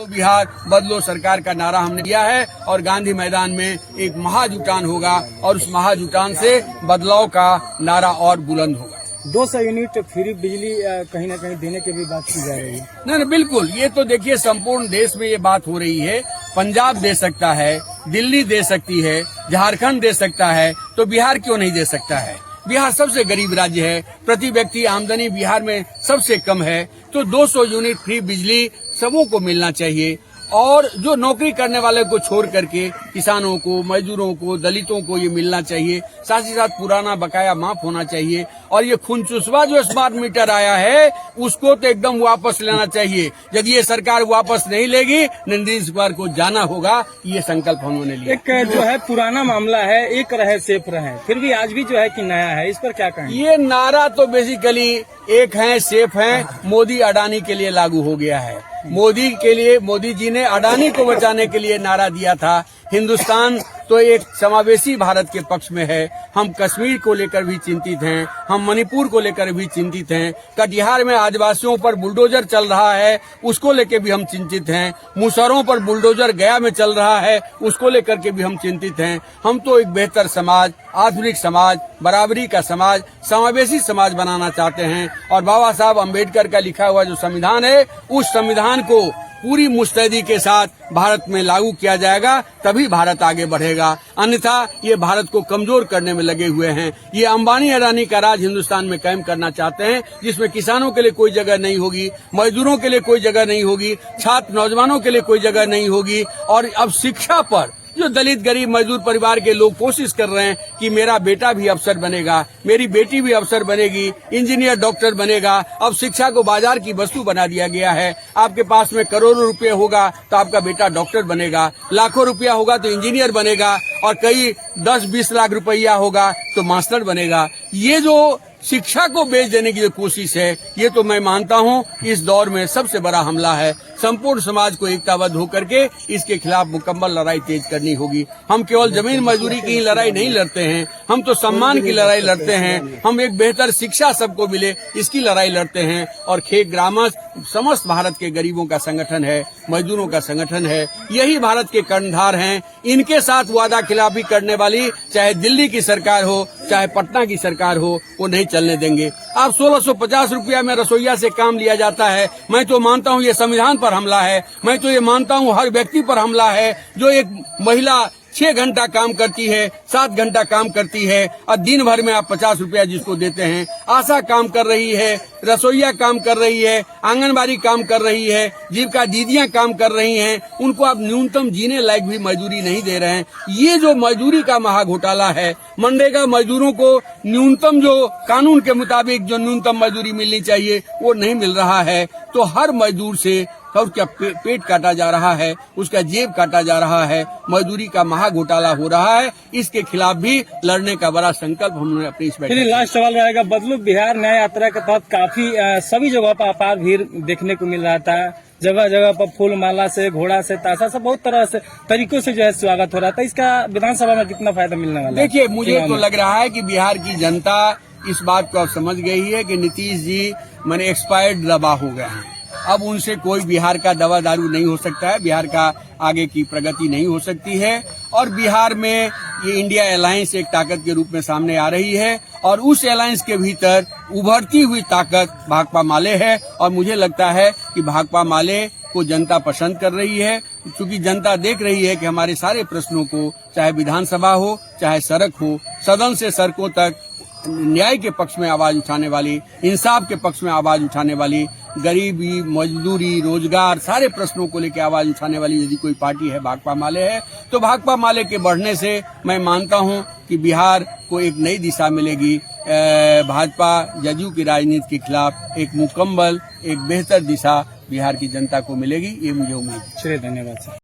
बदलो बिहार बदलो सरकार का नारा हमने दिया है और गांधी मैदान में एक महाजुटान होगा और उस महाजुटान से बदलाव का नारा और बुलंद होगा। 200 यूनिट फ्री बिजली कहीं न कहीं देने की भी बात की जा रही है। नहीं, बिल्कुल, ये तो देखिए संपूर्ण देश में ये बात हो रही है। पंजाब दे सकता है, दिल्ली दे सकती है, झारखंड दे सकता है, तो बिहार क्यों नहीं दे सकता है? बिहार सबसे गरीब राज्य है, प्रति व्यक्ति आमदनी बिहार में सबसे कम है, तो 200 यूनिट फ्री बिजली सबों को मिलना चाहिए। और जो नौकरी करने वाले को छोड़ करके किसानों को, मजदूरों को, दलितों को ये मिलना चाहिए। साथ ही साथ पुराना बकाया माफ होना चाहिए। और ये खूनचुसवा जो स्मार्ट मीटर आया है उसको तो एकदम वापस लेना चाहिए। यदि ये सरकार वापस नहीं लेगी, नीतीश कुमार को जाना होगा, ये संकल्प उन्होंने लिया। एक जो है पुराना मामला है, एक रहे सेफ रहे, फिर भी आज भी जो है कि नया है, इस पर क्या कहें? ये नारा तो बेसिकली एक है, सेफ है, मोदी अडानी के लिए लागू हो गया है। मोदी के लिए, मोदी जी ने अडानी को बचाने के लिए नारा दिया था। हिंदुस्तान तो एक समावेशी भारत के पक्ष में है। हम कश्मीर को लेकर भी चिंतित हैं, हम मणिपुर को लेकर भी चिंतित हैं, कटिहार में आदिवासियों पर बुलडोजर चल रहा है उसको लेकर भी हम चिंतित हैं, मुसहरों पर बुलडोजर गया में चल रहा है उसको लेकर के भी हम चिंतित हैं। हम तो एक बेहतर समाज, आधुनिक समाज, बराबरी का समाज, समावेशी समाज बनाना चाहते हैं। और बाबा साहब अम्बेडकर का लिखा हुआ जो संविधान है, उस संविधान को पूरी मुस्तैदी के साथ भारत में लागू किया जाएगा, तभी भारत आगे बढ़ेगा। अन्यथा ये भारत को कमजोर करने में लगे हुए हैं। ये अंबानी अडानी का राज हिंदुस्तान में कायम करना चाहते हैं, जिसमें किसानों के लिए कोई जगह नहीं होगी, मजदूरों के लिए कोई जगह नहीं होगी, छात्र नौजवानों के लिए कोई जगह नहीं होगी। और अब शिक्षा पर जो दलित गरीब मजदूर परिवार के लोग कोशिश कर रहे हैं कि मेरा बेटा भी अफसर बनेगा, मेरी बेटी भी अफसर बनेगी, इंजीनियर डॉक्टर बनेगा। अब शिक्षा को बाजार की वस्तु बना दिया गया है। आपके पास में करोड़ों रुपए होगा तो आपका बेटा डॉक्टर बनेगा, लाखों रुपया होगा तो इंजीनियर बनेगा, और कई 10-20 लाख रुपया होगा तो मास्टर बनेगा। ये जो शिक्षा को बेच देने की जो कोशिश है, ये तो मैं मानता हूँ इस दौर में सबसे बड़ा हमला है। संपूर्ण समाज को एकताबद्ध होकर के इसके खिलाफ मुकम्मल लड़ाई तेज करनी होगी। हम केवल जमीन मजदूरी की लड़ाई नहीं लड़ते हैं, हम तो सम्मान की लड़ाई लड़ते हैं। हम एक बेहतर शिक्षा सबको मिले, इसकी लड़ाई लड़ते हैं। और खेत ग्रामस समस्त भारत के गरीबों का संगठन है, मजदूरों का संगठन है, यही भारत के कर्णधार हैं। इनके साथ वादा खिलाफी करने वाली चाहे दिल्ली की सरकार हो, चाहे पटना की सरकार हो, वो नहीं चलने देंगे। अब 1650 रुपया में रसोईया से काम लिया जाता है। मैं तो मानता हूँ ये संविधान पर हमला है। मैं तो ये मानता हूँ हर व्यक्ति पर हमला है। जो एक महिला 6 घंटा काम करती है, 7 घंटा काम करती है, और दिन भर में आप 50 रुपया जिसको देते हैं। आशा काम कर रही है, रसोईया काम कर रही है, आंगनबाड़ी काम कर रही है, जीविका दीदियां काम कर रही हैं, उनको आप न्यूनतम जीने लायक भी मजदूरी नहीं दे रहे हैं। ये जो मजदूरी का महाघोटाला है, मनरेगा मजदूरों को न्यूनतम जो कानून के मुताबिक जो न्यूनतम मजदूरी मिलनी चाहिए वो नहीं मिल रहा है। तो हर मजदूर से और क्या पेट काटा जा रहा है, उसका जेब काटा जा रहा है, मजदूरी का महाघोटाला हो रहा है। इसके खिलाफ भी लड़ने का बड़ा संकल्प हमने अपनी इस बैठक। लास्ट सवाल रहेगा, बदलो बिहार न्याय यात्रा के तहत काफी सभी जगह पर अपार भीड़ देखने को मिल रहा था। जगह जगह पर फूल माला से, घोड़ा से, ताशा से, बहुत तरह से तरीकों से जो है स्वागत हो रहा था। इसका विधानसभा में कितना फायदा मिलने वाला है? देखिए, मुझे तो लग रहा है कि बिहार की जनता इस बात को अब समझ गई है कि नीतीश जी मैंने एक्सपायर्ड दवा हो गए हैं। अब उनसे कोई बिहार का दवा दारू नहीं हो सकता है, बिहार का आगे की प्रगति नहीं हो सकती है। और बिहार में ये इंडिया अलायंस एक ताकत के रूप में सामने आ रही है, और उस अलायंस के भीतर उभरती हुई ताकत भाकपा माले है। और मुझे लगता है कि भाकपा माले को जनता पसंद कर रही है, क्योंकि जनता देख रही है कि हमारे सारे प्रश्नों को, चाहे विधानसभा हो, चाहे सड़क हो, सदन से सड़कों तक न्याय के पक्ष में आवाज उठाने वाली, इंसाफ के पक्ष में आवाज उठाने वाली, गरीबी, मजदूरी, रोजगार, सारे प्रश्नों को लेकर आवाज उठाने वाली यदि कोई पार्टी है, भाकपा माले है। तो भाकपा माले के बढ़ने से मैं मानता हूं कि बिहार को एक नई दिशा मिलेगी। भाजपा जदयू की राजनीति के खिलाफ एक मुकम्मल, एक बेहतर दिशा बिहार की जनता को मिलेगी, ये मुझे उम्मीद है। चलिए, धन्यवाद सर।